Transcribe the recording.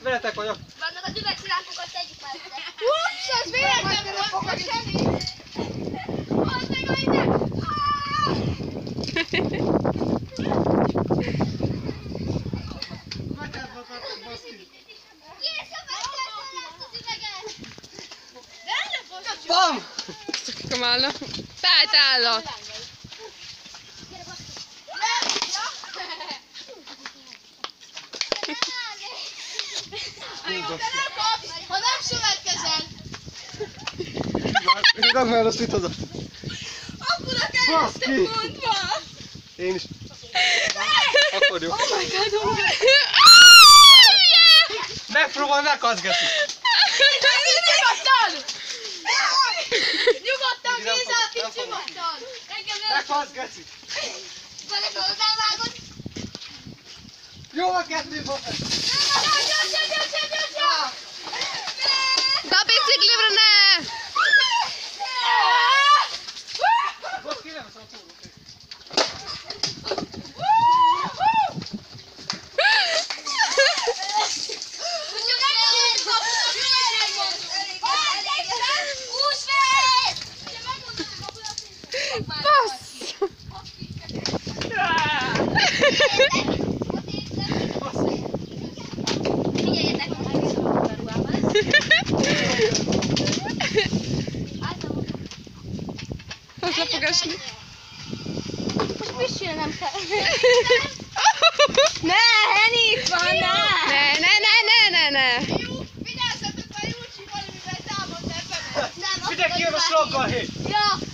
veletek vagyok. Vannak az üvegszilántokat tegyük már ide. Ups, az véletlenül fogod semmi. Mondd meg, hogy ide. Megkázoltattak, baszki. Készen megkezdtem ezt az üveget. De ennek most Bam! Csak állnak. Tájt állat. gyere, baszki. Ha nem szövetkezel, Ragd már azt itt haza. akkor a keresztem mondva. Én is. Akkor jó. Megpróbálj megkazgatni. Nyugodtan! Nyugodtan, Gézát, itt nyugodtan! Engem nem... Megkazgatni. Van egy oldal vágod? Jó a kettő, bassza. De a biciklimre ne! Baszki, nem szól túl. Az le fog esni. Most mit csinálnom kell? Ne, Henny itt van, ne! Ne! Vigyázzatok, mert Júcsi valamivel támad ebbe. Figyelj ki, jön a slaggal, hé! Ja!